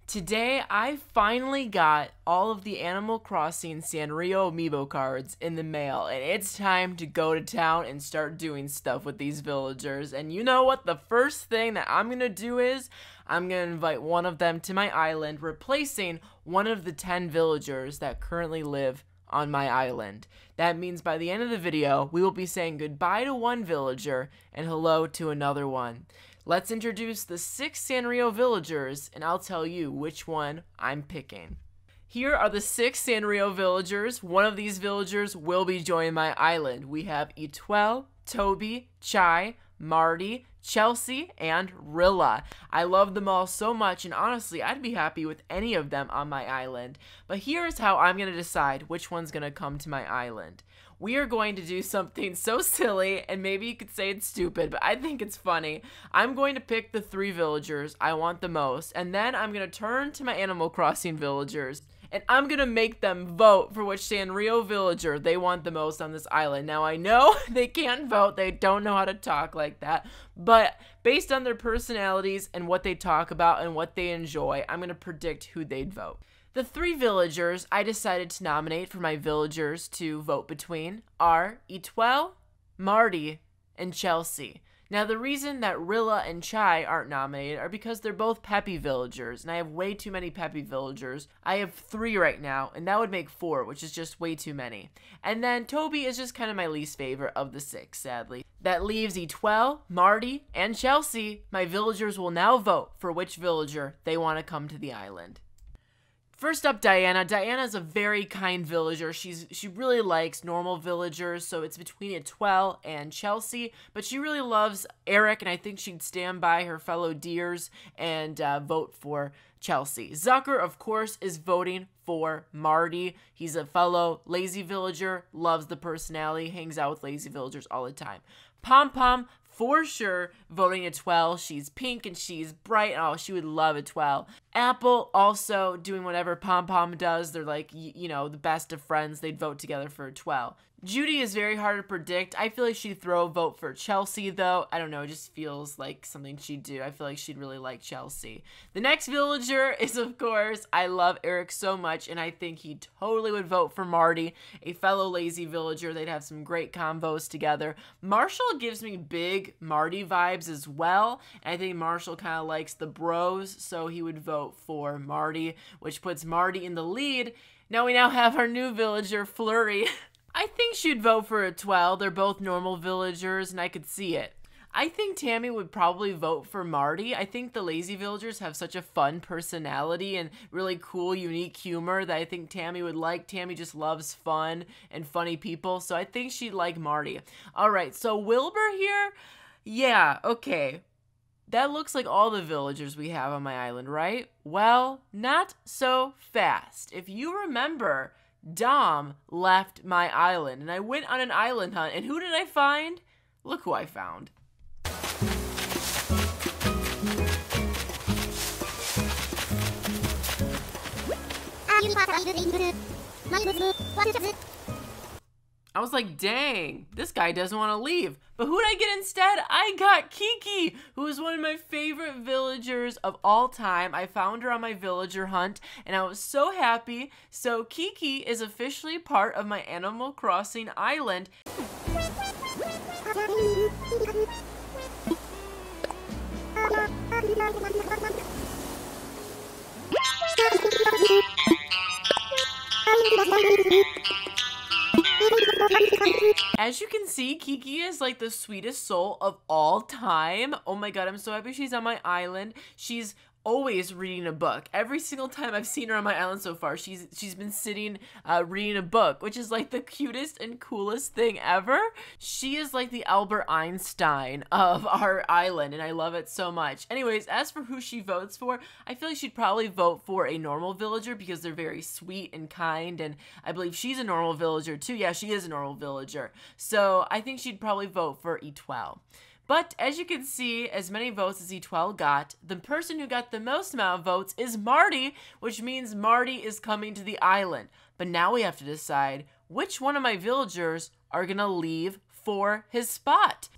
Today, I finally got all of the Animal Crossing Sanrio amiibo cards in the mail, and it's time to go to town and start doing stuff with these villagers. And you know what? The first thing that I'm gonna do is, I'm gonna invite one of them to my island, replacing one of the 10 villagers that currently live on my island. That means by the end of the video, we will be saying goodbye to one villager and hello to another one. Let's introduce the 6 Sanrio villagers, and I'll tell you which one I'm picking. Here are the 6 Sanrio villagers. One of these villagers will be joining my island. We have Etwell, Toby, Chai, Marty, Chelsea, and Rilla. I love them all so much, and honestly, I'd be happy with any of them on my island. But here's how I'm going to decide which one's going to come to my island. We are going to do something so silly, and maybe you could say it's stupid, but I think it's funny. I'm going to pick the 3 villagers I want the most, and then I'm going to turn to my Animal Crossing villagers, and I'm going to make them vote for which Sanrio villager they want the most on this island. Now, I know they can't vote, they don't know how to talk like that, but based on their personalities and what they talk about and what they enjoy, I'm going to predict who they'd vote. The 3 villagers I decided to nominate for my villagers to vote between are Etwell, Marty, and Chelsea. Now, the reason that Rilla and Chai aren't nominated are because they're both peppy villagers, and I have way too many peppy villagers. I have 3 right now, and that would make 4, which is just way too many. And then Toby is just kind of my least favorite of the 6, sadly. That leaves Etwell, Marty, and Chelsea. My villagers will now vote for which villager they want to come to the island. First up, Diana. Diana's a very kind villager. She really likes normal villagers, so it's between Etwell and Chelsea, but she really loves Eric, and I think she'd stand by her fellow deers and vote for Chelsea. Zucker, of course, is voting for Marty. He's a fellow lazy villager, loves the personality, hangs out with lazy villagers all the time. Pom Pom, for sure, voting Etwell. She's pink and she's bright. Oh, she would love Etwell. Apple also doing whatever Pom Pom does. They're like, you know, the best of friends. They'd vote together for Etwell. Judy is very hard to predict. I feel like she'd throw a vote for Chelsea, though. I don't know, it just feels like something she'd do. I feel like she'd really like Chelsea. The next villager is, of course, I love Eric so much, and I think he totally would vote for Marty, a fellow lazy villager. They'd have some great combos together. Marshall gives me big Marty vibes as well, and I think Marshall kind of likes the bros, so he would vote for Marty, which puts Marty in the lead. Now we have our new villager, Flurry. I think she'd vote for Etwell. They're both normal villagers, and I could see it. I think Tammy would probably vote for Marty. I think the lazy villagers have such a fun personality and really cool, unique humor that I think Tammy would like. Tammy just loves fun and funny people, so I think she'd like Marty. All right, so Wilbur here? Yeah, okay. That looks like all the villagers we have on my island, right? Well, not so fast. If you remember, Dom left my island, and I went on an island hunt, and who did I find? Look who I found. I was like, dang, this guy doesn't want to leave. But who did I get instead? I got Kiki, who is one of my favorite villagers of all time. I found her on my villager hunt, and I was so happy. So Kiki is officially part of my Animal Crossing island. As you can see, Kiki is like the sweetest soul of all time. Oh my god, I'm so happy she's on my island. She's always reading a book. Every single time I've seen her on my island so far, she's been sitting reading a book, which is like the cutest and coolest thing ever. She is like the Albert Einstein of our island, and I love it so much. Anyways, as for who she votes for, I feel like she'd probably vote for a normal villager because they're very sweet and kind, and I believe she's a normal villager too. Yeah, she is a normal villager. So I think she'd probably vote for Etwell. But as you can see, as many votes as Etwell got, the person who got the most amount of votes is Marty, which means Marty is coming to the island. But now we have to decide which one of my villagers are going to leave for his spot.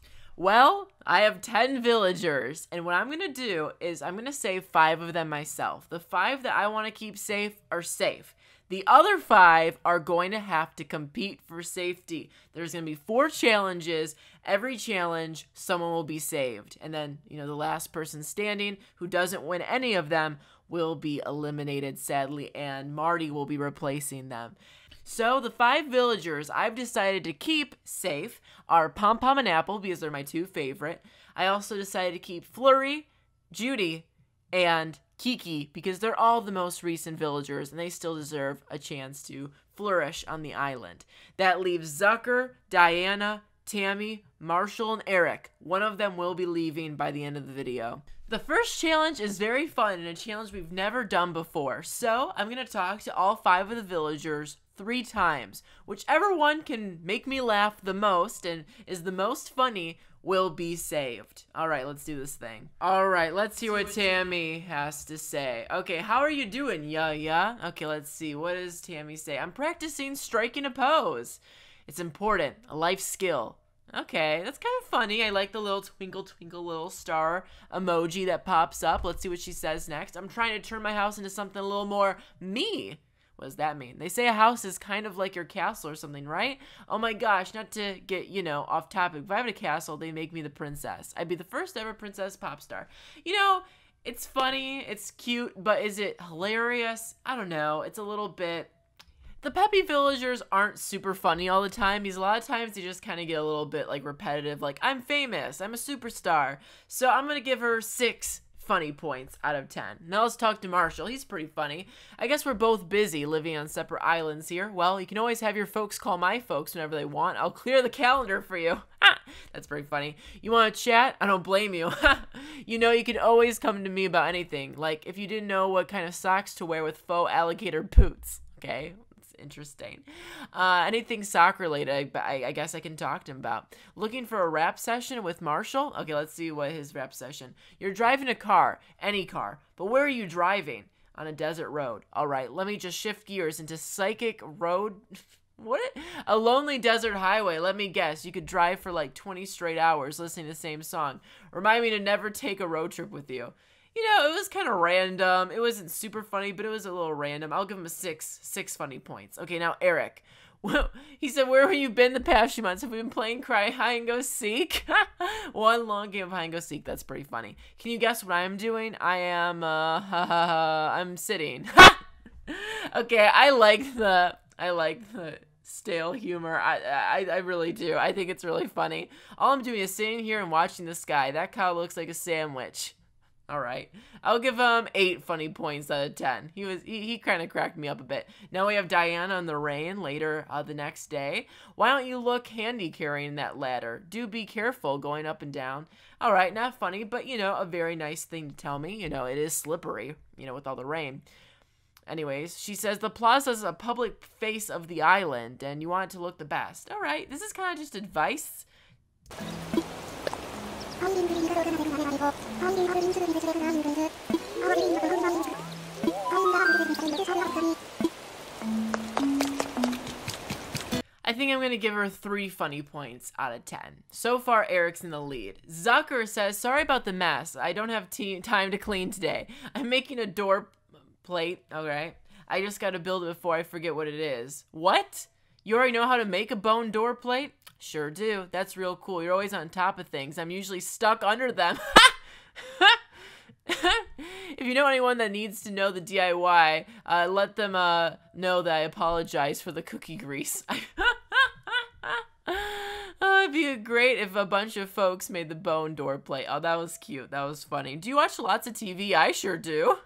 Well, I have 10 villagers, and what I'm going to do is I'm going to save 5 of them myself. The 5 that I want to keep safe are safe. The other 5 are going to have to compete for safety. There's going to be 4 challenges. Every challenge, someone will be saved. And then, the last person standing who doesn't win any of them will be eliminated, sadly, and Marty will be replacing them. So the 5 villagers I've decided to keep safe are Pom Pom and Apple, because they're my 2 favorite. I also decided to keep Flurry, Judy, and Kiki, because they're all the most recent villagers and they still deserve a chance to flourish on the island. That leaves Zucker, Diana, Tammy, Marshall, and Eric. One of them will be leaving by the end of the video. The first challenge is very fun and a challenge we've never done before. So I'm going to talk to all 5 of the villagers 3 times. Whichever one can make me laugh the most and is the most funny will be saved. Alright, let's do this thing. Alright, let's see what Tammy has to say. Okay, how are you doing, Yaya? Okay, let's see. What does Tammy say? I'm practicing striking a pose. It's important. A life skill. Okay, that's kind of funny. I like the little twinkle twinkle little star emoji that pops up. Let's see what she says next. I'm trying to turn my house into something a little more me. What does that mean? They say a house is kind of like your castle or something, right? Oh my gosh, not to get, off topic. If I had a castle, they make me the princess. I'd be the first ever princess pop star. It's funny, it's cute, but is it hilarious? I don't know. It's a little bit... The peppy villagers aren't super funny all the time, because a lot of times they just kind of get a little bit repetitive, like, I'm famous, I'm a superstar. So I'm going to give her 6 funny points out of 10. Now let's talk to Marshall. He's pretty funny. I guess we're both busy living on separate islands here. Well, you can always have your folks call my folks whenever they want. I'll clear the calendar for you. That's pretty funny. You want to chat? I don't blame you. You can always come to me about anything. Like if you didn't know what kind of socks to wear with faux alligator boots. Okay? Interesting. Anything soccer related, I guess I can talk to him about. Looking for a rap session with Marshall? Okay, let's see what his rap session. You're driving a car, any car, but where are you driving? On a desert road. All right, let me just shift gears into psychic road. What? A lonely desert highway. Let me guess. You could drive for like 20 straight hours listening to the same song. Remind me to never take a road trip with you. It was kind of random. It wasn't super funny, but it was a little random. I'll give him a 6 funny points. Okay, now Eric. Well, he said, where have you been the past few months? Have we been playing Cry Hide and Go Seek? One long game of hide and go seek. That's pretty funny. Can you guess what I'm doing? I am, I'm sitting. Okay, I like the stale humor. I really do. I think it's really funny. All I'm doing is sitting here and watching the sky. That cow looks like a sandwich. All right. I'll give him 8 funny points out of 10. He kind of cracked me up a bit. Now we have Diana in the rain later the next day. Why don't you look handy carrying that ladder? Do be careful going up and down. All right, not funny, but a very nice thing to tell me. It is slippery, with all the rain. Anyways, she says the plaza is a public face of the island and you want it to look the best. All right, this is kind of just advice. I think I'm going to give her 3 funny points out of 10. So far, Eric's in the lead. Zucker says, sorry about the mess. I don't have time to clean today. I'm making a door plate. Alright. I just got to build it before I forget what it is. What? You already know how to make a bone door plate? Sure do. That's real cool. You're always on top of things. I'm usually stuck under them. If you know anyone that needs to know the DIY, let them know that I apologize for the cookie grease. It'd be great if a bunch of folks made the bone door plate. Oh, that was cute. That was funny. Do you watch lots of TV? I sure do.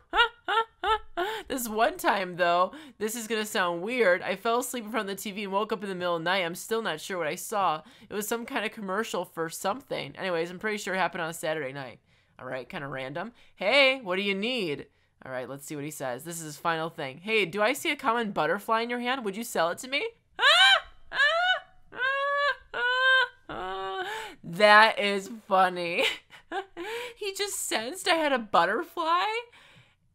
This one time, though, this is gonna sound weird. I fell asleep in front of the TV and woke up in the middle of the night. I'm still not sure what I saw. It was some kind of commercial for something. Anyways, I'm pretty sure it happened on a Saturday night. Alright, kind of random. Hey, what do you need? Alright, let's see what he says. This is his final thing. Hey, do I see a common butterfly in your hand? Would you sell it to me? That is funny. He just sensed I had a butterfly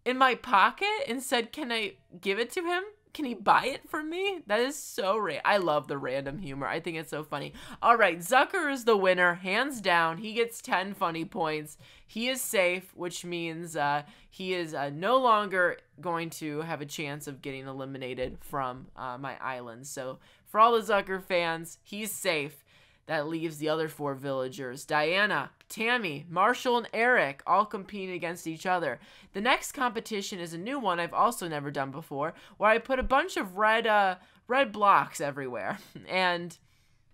in my pocket and said, can I give it to him? Can he buy it from me? That is so I love the random humor. I think it's so funny. All right, Zucker is the winner, hands down. He gets 10 funny points. He is safe, which means he is no longer going to have a chance of getting eliminated from my island. So for all the Zucker fans, he's safe. That leaves the other 4 villagers. Diana, Tammy, Marshall, and Eric all competing against each other. The next competition is a new one I've also never done before, where I put a bunch of red blocks everywhere. And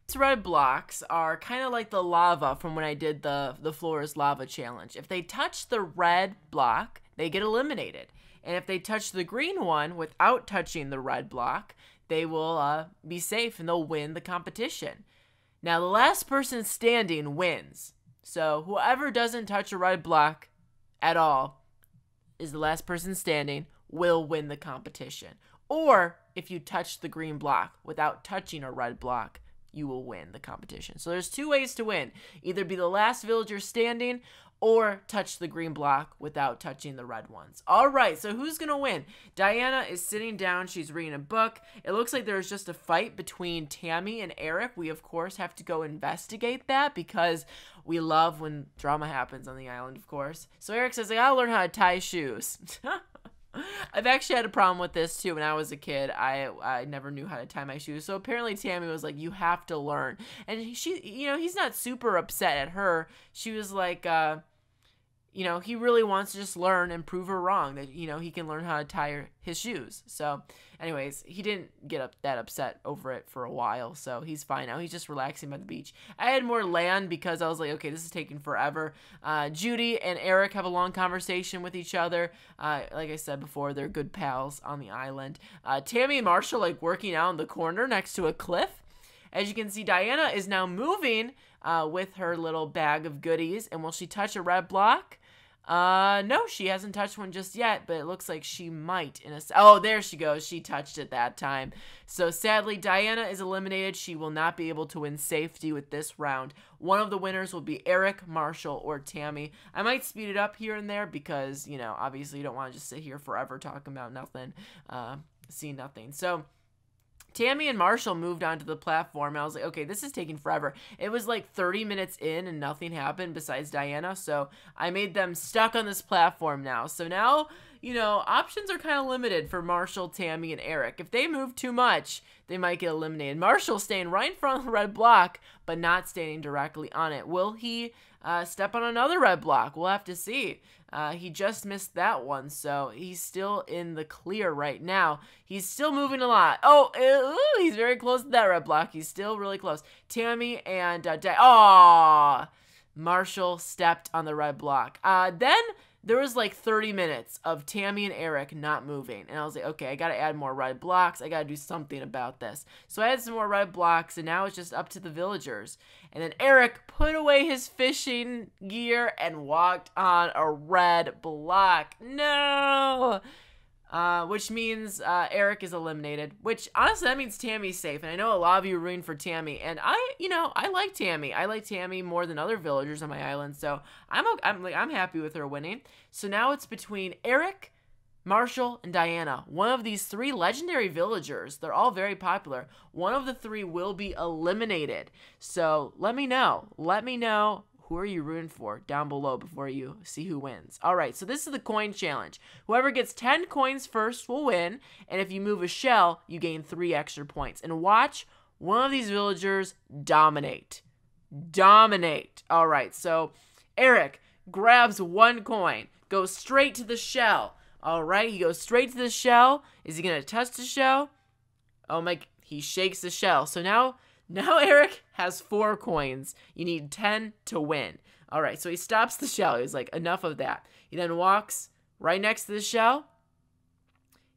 these red blocks are kind of like the lava from when I did the floor is lava challenge. If they touch the red block, they get eliminated. And if they touch the green one without touching the red block, they will be safe and they'll win the competition. Now, the last person standing wins. So, whoever doesn't touch a red block at all is the last person standing will win the competition. Or, if you touch the green block without touching a red block, you will win the competition. So, there's 2 ways to win. Either be the last villager standing or touch the green block without touching the red ones. All right, so who's going to win? Diana is sitting down. She's reading a book. It looks like there's just a fight between Tammy and Eric. We, of course, have to go investigate that because we love when drama happens on the island, of course. So Eric says, I gotta learn how to tie shoes. I've actually had a problem with this too. When I was a kid, I never knew how to tie my shoes. So apparently Tammy was like, you have to learn. And she, he's not super upset at her. She was like, he really wants to just learn and prove her wrong that, he can learn how to tie his shoes. So anyways, he didn't get that upset over it for a while. So he's fine now. He's just relaxing by the beach. I had more land because I was like, okay, this is taking forever. Judy and Eric have a long conversation with each other. Like I said before, they're good pals on the island. Tammy and Marshall like working out in the corner next to a cliff. As you can see, Diana is now moving with her little bag of goodies. And will she touch a red block? No, she hasn't touched one just yet, but it looks like she might oh, there she goes. She touched it that time. So sadly, Diana is eliminated. She will not be able to win safety with this round. One of the winners will be Eric, Marshall, or Tammy. I might speed it up here and there because, obviously you don't want to just sit here forever talking about nothing, see nothing. So Tammy and Marshall moved onto the platform, and I was like, okay, this is taking forever. It was like 30 minutes in, and nothing happened besides Diana, so I made them stuck on this platform now. So now, options are kind of limited for Marshall, Tammy, and Eric. If they move too much, they might get eliminated. Marshall's staying right in front of the red block, but not standing directly on it. Will he step on another red block? We'll have to see. He just missed that one, so he's still in the clear right now. He's still moving a lot. Oh, he's very close to that red block. He's still really close. Tammy and Marshall stepped on the red block. Then there was like 30 minutes of Tammy and Eric not moving. And I was like, okay, I got to add more red blocks. I got to do something about this. So I had some more red blocks, and now it's just up to the villagers. And then Eric put away his fishing gear and walked on a red block. No! Which means Eric is eliminated. Which, honestly, that means Tammy's safe. And I know a lot of you are rooting for Tammy. And I like Tammy. I like Tammy more than other villagers on my island. So I'm happy with her winning. So now it's between Eric, Marshall, and Diana. One of these 3 legendary villagers. They're all very popular. One of the 3 will be eliminated. So let me know. Let me know. Who are you rooting for down below before you see who wins? All right, so this is the coin challenge. Whoever gets 10 coins first will win, and if you move a shell, you gain 3 extra points. And watch one of these villagers dominate. Dominate. All right, so Eric grabs 1 coin, goes straight to the shell. All right, he goes straight to the shell. Is he going to touch the shell? Oh my, he shakes the shell. So now Eric has 4 coins. You need 10 to win. All right, so he stops the shell. He's like, enough of that. He then walks right next to the shell.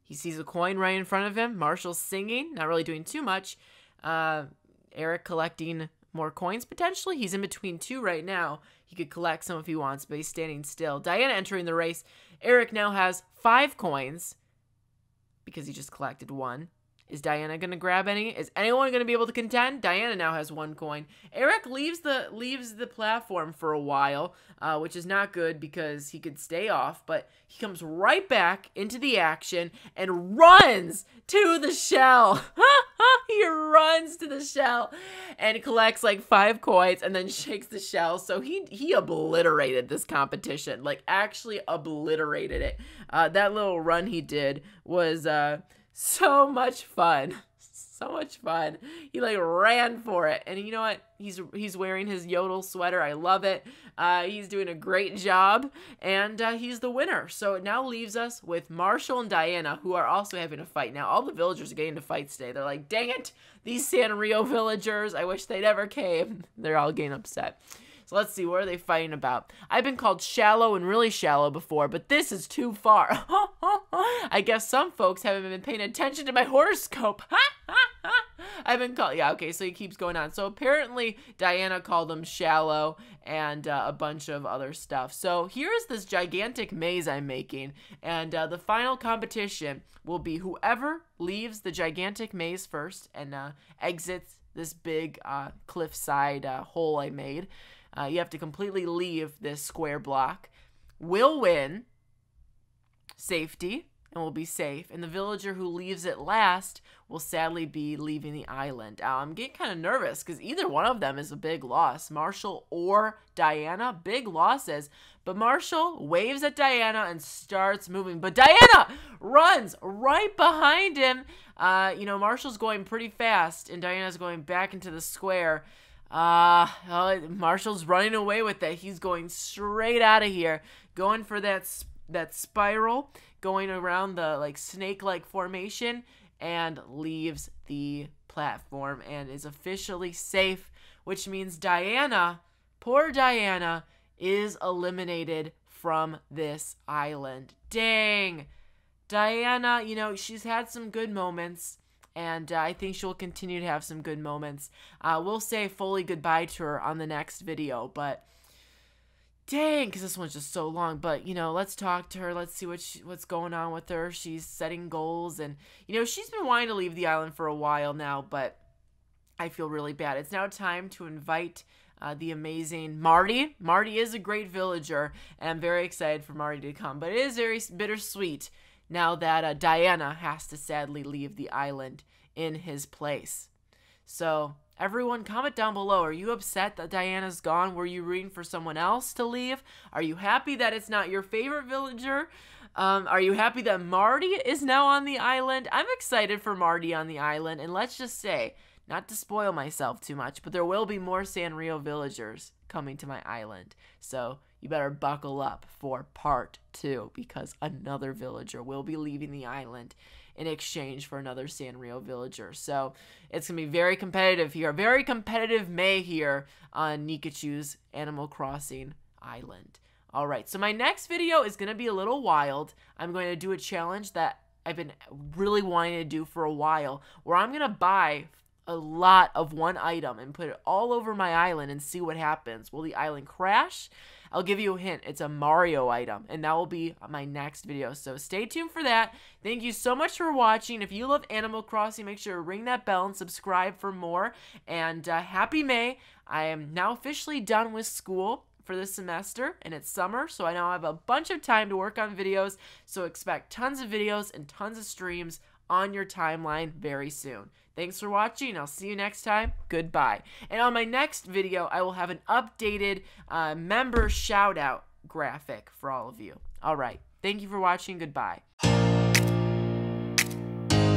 He sees a coin right in front of him. Marshall's singing, not really doing too much. Eric collecting more coins, potentially. He's in between 2 right now. He could collect some if he wants, but he's standing still. Diana entering the race. Eric now has 5 coins because he just collected 1. Is Diana gonna grab any? Is anyone gonna be able to contend? Diana now has 1 coin. Eric leaves the platform for a while, which is not good because he could stay off, but he comes right back into the action and runs to the shell. He runs to the shell and collects like 5 coins and then shakes the shell. So he obliterated this competition, like actually obliterated it. That little run he did was so much fun. So much fun. He like ran for it. And you know what? He's wearing his Yodel sweater. I love it. He's doing a great job. And he's the winner. So it now leaves us with Marshall and Diana, who are also having a fight. Now, all the villagers are getting into fights today. They're like, dang it, these Sanrio villagers. I wish they never came. They're all getting upset. So let's see, what are they fighting about? I've been called shallow and really shallow before, but this is too far. I guess some folks haven't been paying attention to my horoscope. I've been called, yeah, okay, so he keeps going on. So apparently Diana called him shallow and a bunch of other stuff. So here's this gigantic maze I'm making, and the final competition will be whoever leaves the gigantic maze first and exits this big cliffside hole I made. You have to completely leave this square block. Will win safety and will be safe. And the villager who leaves it last will sadly be leaving the island. I'm getting kind of nervous because either one of them is a big loss. Marshall or Diana, big losses. But Marshall waves at Diana and starts moving. But Diana runs right behind him. You know, Marshall's going pretty fast and Diana's going back into the square. Marshall's running away with it. He's going straight out of here, going for that spiral, going around the like snake-like formation, and leaves the platform and is officially safe, which means Diana, poor Diana, is eliminated from this island. Dang. Diana, you know, she's had some good moments. And I think she'll continue to have some good moments. We'll say fully goodbye to her on the next video. But dang, because this one's just so long. But, you know, let's talk to her. Let's see what's going on with her. She's setting goals. And, you know, she's been wanting to leave the island for a while now. But I feel really bad. It's now time to invite the amazing Marty. Marty is a great villager. And I'm very excited for Marty to come. But it is very bittersweet now that Diana has to sadly leave the island in his place. So, everyone, comment down below. Are you upset that Diana's gone? Were you rooting for someone else to leave? Are you happy that it's not your favorite villager? Are you happy that Marty is now on the island? I'm excited for Marty on the island. And let's just say, not to spoil myself too much, but there will be more Sanrio villagers coming to my island. So, you better buckle up for part 2 because another villager will be leaving the island in exchange for another Sanrio villager. So it's going to be very competitive here. Very competitive May here on Nikachu's Animal Crossing Island. Alright, so my next video is going to be a little wild. I'm going to do a challenge that I've been really wanting to do for a while where I'm going to buy a lot of one item and put it all over my island and see what happens. Will the island crash? I'll give you a hint. It's a Mario item, and that will be my next video. So stay tuned for that. Thank you so much for watching. If you love Animal Crossing, make sure to ring that bell and subscribe for more. And happy May. I am now officially done with school for this semester, and it's summer, so I now have a bunch of time to work on videos. So expect tons of videos and tons of streams on your timeline very soon. Thanks for watching. I'll see you next time. Goodbye. And on my next video, I will have an updated member shout-out graphic for all of you. All right. Thank you for watching. Goodbye.